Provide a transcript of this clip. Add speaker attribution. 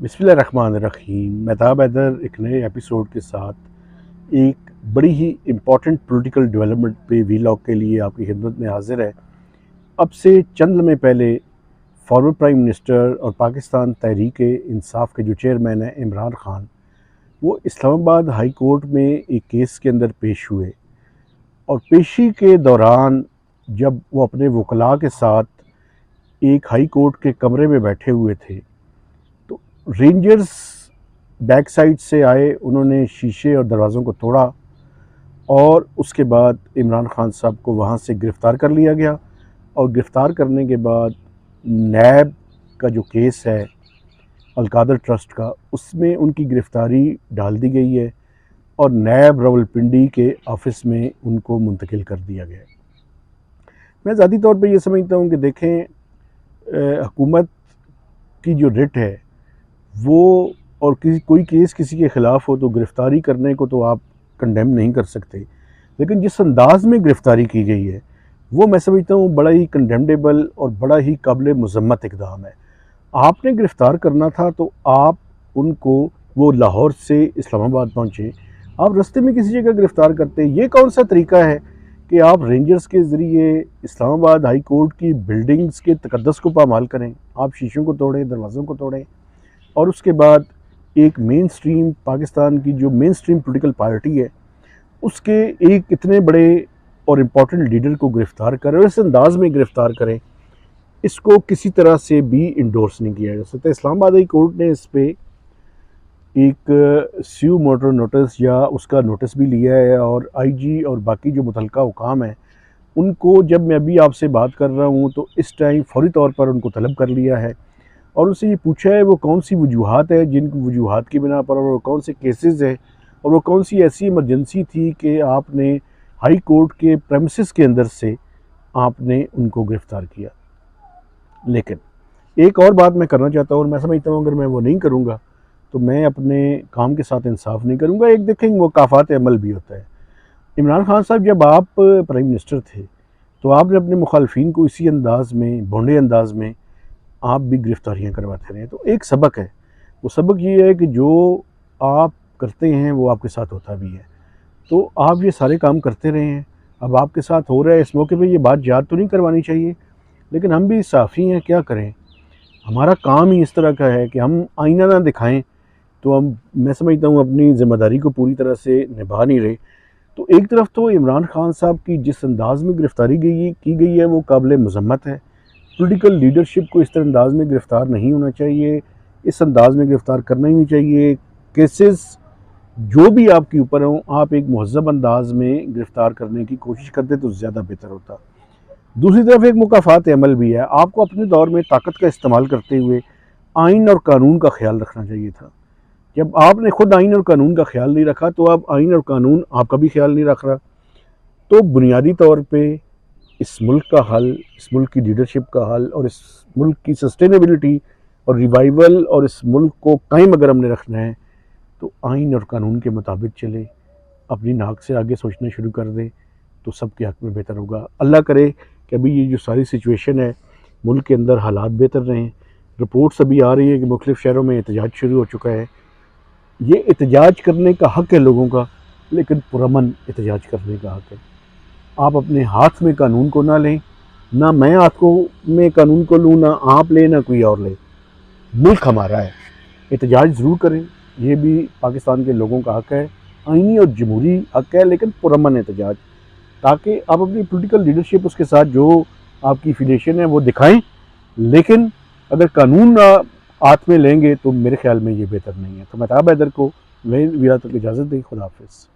Speaker 1: बिस्मिल्लाहिर्रहमानिर्रहीम। मेहताब हैदर एक नए एपिसोड के साथ एक बड़ी ही इम्पॉर्टेंट पॉलिटिकल डेवलपमेंट पे वीलॉग के लिए आपकी खिदमत में हाजिर है। अब से चंद लम्हे पहले फॉर्मर प्राइम मिनिस्टर और पाकिस्तान तहरीक इंसाफ के जो चेयरमैन हैं इमरान खान, वो इस्लामाबाद हाई कोर्ट में एक केस के अंदर पेश हुए और पेशी के दौरान जब वो अपने वकला के साथ एक हाई कोर्ट के कमरे में बैठे हुए थे तो रेंजर्स बैक साइड से आए, उन्होंने शीशे और दरवाज़ों को तोड़ा और उसके बाद इमरान खान साहब को वहाँ से गिरफ़्तार कर लिया गया। और गिरफ़्तार करने के बाद नैब का जो केस है अलकादर ट्रस्ट का, उसमें उनकी गिरफ़्तारी डाल दी गई है और नैब रावलपिंडी के ऑफ़िस में उनको मुंतकिल कर दिया गया है। मैं ज़ाती तौर पे ये समझता हूँ कि देखें, हुकूमत की जो रिट है वो और कोई केस किसी के ख़िलाफ़ हो तो गिरफ़्तारी करने को तो आप कंडेम नहीं कर सकते, लेकिन जिस अंदाज़ में गिरफ़्तारी की गई है वो मैं समझता हूँ बड़ा ही कंडेमनेबल और बड़ा ही काबिल मज़म्मत इक़दाम है। आपने गिरफ़्तार करना था तो आप उनको, वो लाहौर से इस्लामाबाद पहुँचे, आप रास्ते में किसी जगह गिरफ़्तार करते। ये कौन सा तरीका है कि आप रेंजर्स के ज़रिए इस्लामाबाद हाई कोर्ट की बिल्डिंग्स के तक़द्दुस को पामाल करें, आप शीशों को तोड़ें, दरवाज़ों को तोड़ें और उसके बाद एक मेन स्ट्रीम पाकिस्तान की जो मेन स्ट्रीम पॉलिटिकल पार्टी है उसके एक इतने बड़े और इम्पॉर्टेंट लीडर को गिरफ़्तार करें और इस अंदाज में गिरफ़्तार करें, इसको किसी तरह से भी इंडोर्स नहीं किया जा सकता। इस्लामाबाद हाई कोर्ट ने इस पर एक स्यू मोटर नोटिस या उसका नोटिस भी लिया है और आईजी और बाकी जो मुतल्लिका हुकाम हैं उनको, जब मैं अभी आपसे बात कर रहा हूँ तो इस टाइम फौरी तौर पर उनको तलब कर लिया है और उससे ये पूछा है वो कौन सी वजूहात है, जिन वजूहात की बिना पर, और वो कौन से केसेस हैं और वो कौन सी ऐसी इमरजेंसी थी कि आपने हाई कोर्ट के प्रेमिसेस के अंदर से आपने उनको गिरफ़्तार किया। लेकिन एक और बात मैं करना चाहता हूँ और मैं समझता हूँ अगर मैं वो नहीं करूँगा तो मैं अपने काम के साथ इंसाफ नहीं करूँगा। एक देखें, वो काफ़ात अमल भी होता है। इमरान खान साहब, जब आप प्राइम मिनिस्टर थे तो आपने अपने मुखालफिन को इसी अंदाज़ में, भोंडे अंदाज़ में आप भी गिरफ़्तारियाँ करवाते रहे। तो एक सबक है, वो सबक ये है कि जो आप करते हैं वो आपके साथ होता भी है। तो आप ये सारे काम करते रहे हैं, अब आपके साथ हो रहा है, इस मौके पे ये बात याद तो नहीं करवानी चाहिए, लेकिन हम भी साफ़ी हैं, क्या करें, हमारा काम ही इस तरह का है कि हम आईना ना दिखाएं तो हम, मैं समझता हूँ, अपनी ज़िम्मेदारी को पूरी तरह से निभा नहीं रहे। तो एक तरफ तो इमरान खान साहब की जिस अंदाज़ में गिरफ़्तारी की गई है वो काबिल मज़म्मत है। पॉलिटिकल लीडरशिप को इस तरह अंदाज में गिरफ़्तार नहीं होना चाहिए, इस अंदाज में गिरफ़्तार करना ही नहीं चाहिए। केसेस जो भी आपके ऊपर हों, आप एक महज़ब अंदाज में गिरफ़्तार करने की कोशिश करते तो ज़्यादा बेहतर होता। दूसरी तरफ एक मुकाफ़ात अमल भी है, आपको अपने दौर में ताकत का इस्तेमाल करते हुए आइन और कानून का ख्याल रखना चाहिए था। जब आपने खुद आइन और कानून का ख्याल नहीं रखा तो अब आइन और कानून आपका भी ख्याल नहीं रख रहा। तो बुनियादी तौर पे इस मुल्क का हल, इस मुल्क की लीडरशिप का हल और इस मुल्क की सस्टेनेबिलिटी और रिवाइवल और इस मुल्क को कायम अगर हमने रखना है तो आइन और कानून के मुताबिक चले, अपनी नाक से आगे सोचना शुरू कर दें तो सबके हक़ में बेहतर होगा। अल्लाह करे कि अभी ये जो सारी सिचुएशन है मुल्क के अंदर हालात बेहतर रहें। रिपोर्ट्स अभी आ रही है कि मुख्तलिफ़ शहरों में एहतजाज शुरू हो चुका है। ये एहतजाज करने का हक़ है लोगों का, लेकिन पुरअमन एहतजाज करने का हक़ है। आप अपने हाथ में कानून को ना लें, ना मैं में कानून को लूँ, ना आप लें, ना कोई और ले। मुल्क हमारा है, एहतजाज ज़रूर करें, ये भी पाकिस्तान के लोगों का हक़ है, आइनी और जमहूरी हक़ है, लेकिन पुरअमन एहतजाज, ताकि आप अपनी पॉलिटिकल लीडरशिप उसके साथ जो आपकी एफिलिएशन है वो दिखाएं। लेकिन अगर कानून हाथ में लेंगे तो मेरे ख्याल में ये बेहतर नहीं है। तो मेहताब हैदर को मैं इजाज़त दें। खुदा हाफ़िज़।